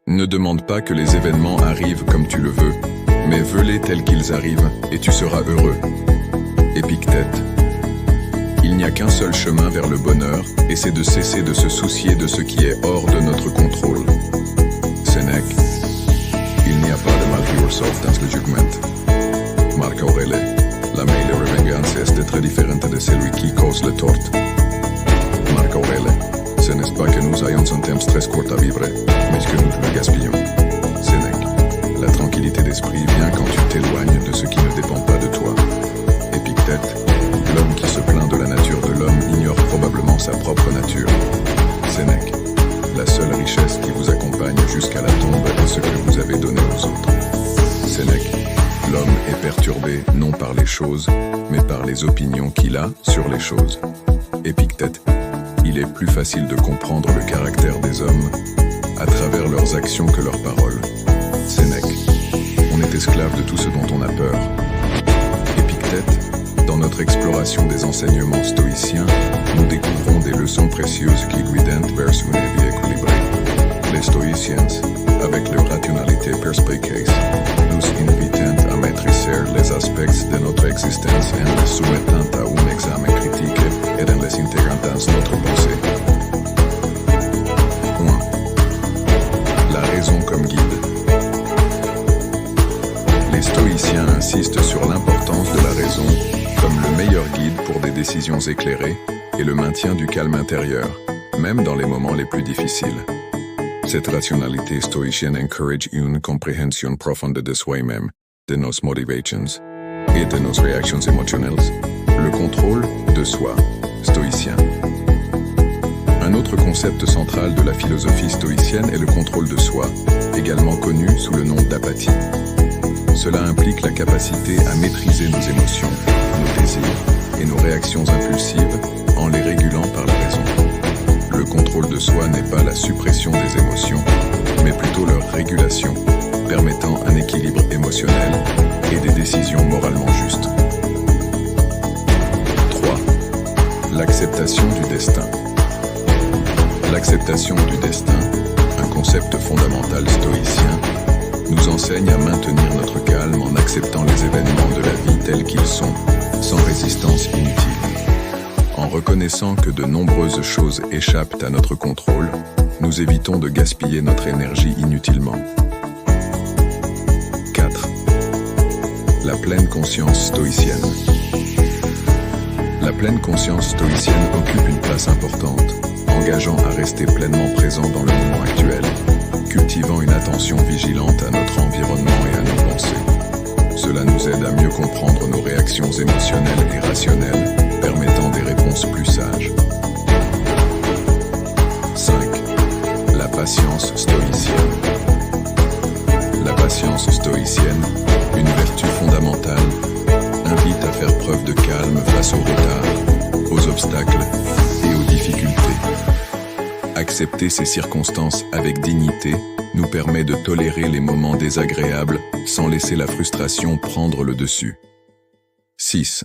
Ne demande pas que les événements arrivent comme tu le veux, mais veux-les tels qu'ils arrivent, et tu seras heureux. Épictète. Il n'y a qu'un seul chemin vers le bonheur, et c'est de cesser de se soucier de ce qui est hors de notre contrôle. Sénèque. Il n'y a pas de mal dans le jugement. Marco Aurèle. La meilleure venganza est très différente de celui qui cause le tort. Marco Aurèle. Ce n'est pas que nous ayons un temps très court à vivre, mais que nous le gaspillons. Sénèque. La tranquillité d'esprit vient quand tu t'éloignes de ce qui ne dépend pas de toi. Épictète. L'homme qui se plaint de la nature de l'homme ignore probablement sa propre nature. Sénèque. La seule richesse qui vous accompagne jusqu'à la tombe est ce que vous avez donné aux autres. Sénèque. L'homme est perturbé non par les choses, mais par les opinions qu'il a sur les choses. Épictète. Il est plus facile de comprendre le caractère des hommes à travers leurs actions que leurs paroles. Sénèque. On est esclave de tout ce dont on a peur. Épictète. Dans notre exploration des enseignements stoïciens, nous découvrons des leçons précieuses qui guident vers une vie équilibrée. Les stoïciens, avec leur rationalité perspicace, nous invitent à maîtriser les aspects de notre existence en les soumettant à un examen critique et en les intégrant dans notre pensée. Point. La raison comme guide. Les stoïciens insistent sur l'importance de la raison comme le meilleur guide pour des décisions éclairées et le maintien du calme intérieur, même dans les moments les plus difficiles. Cette rationalité stoïcienne encourage une compréhension profonde de soi-même, de nos motivations et de nos réactions émotionnelles. Le contrôle de soi, stoïcien. Un autre concept central de la philosophie stoïcienne est le contrôle de soi, également connu sous le nom d'apathie. Cela implique la capacité à maîtriser nos émotions, nos désirs et nos réactions impulsives en les régulant par la raison. Le contrôle de soi n'est pas la suppression des émotions, mais plutôt leur régulation, permettant un équilibre émotionnel et des décisions moralement justes. 3. L'acceptation du destin. L'acceptation du destin, un concept fondamental stoïcien, nous enseigne à maintenir notre calme en acceptant les événements de la vie tels qu'ils sont, sans résistance inutile. En reconnaissant que de nombreuses choses échappent à notre contrôle, nous évitons de gaspiller notre énergie inutilement. 4. La pleine conscience stoïcienne. La pleine conscience stoïcienne occupe une place importante, engageant à rester pleinement présent dans le moment actuel, cultivant une attention vigilante à notre environnement et à nos pensées. Cela nous aide à mieux comprendre nos réactions émotionnelles et rationnelles, permettant des réponses plus sages. 5. La patience stoïcienne. La patience stoïcienne, une vertu fondamentale, invite à faire preuve de calme face au retard, aux obstacles et aux difficultés. Accepter ces circonstances avec dignité nous permet de tolérer les moments désagréables sans laisser la frustration prendre le dessus. 6.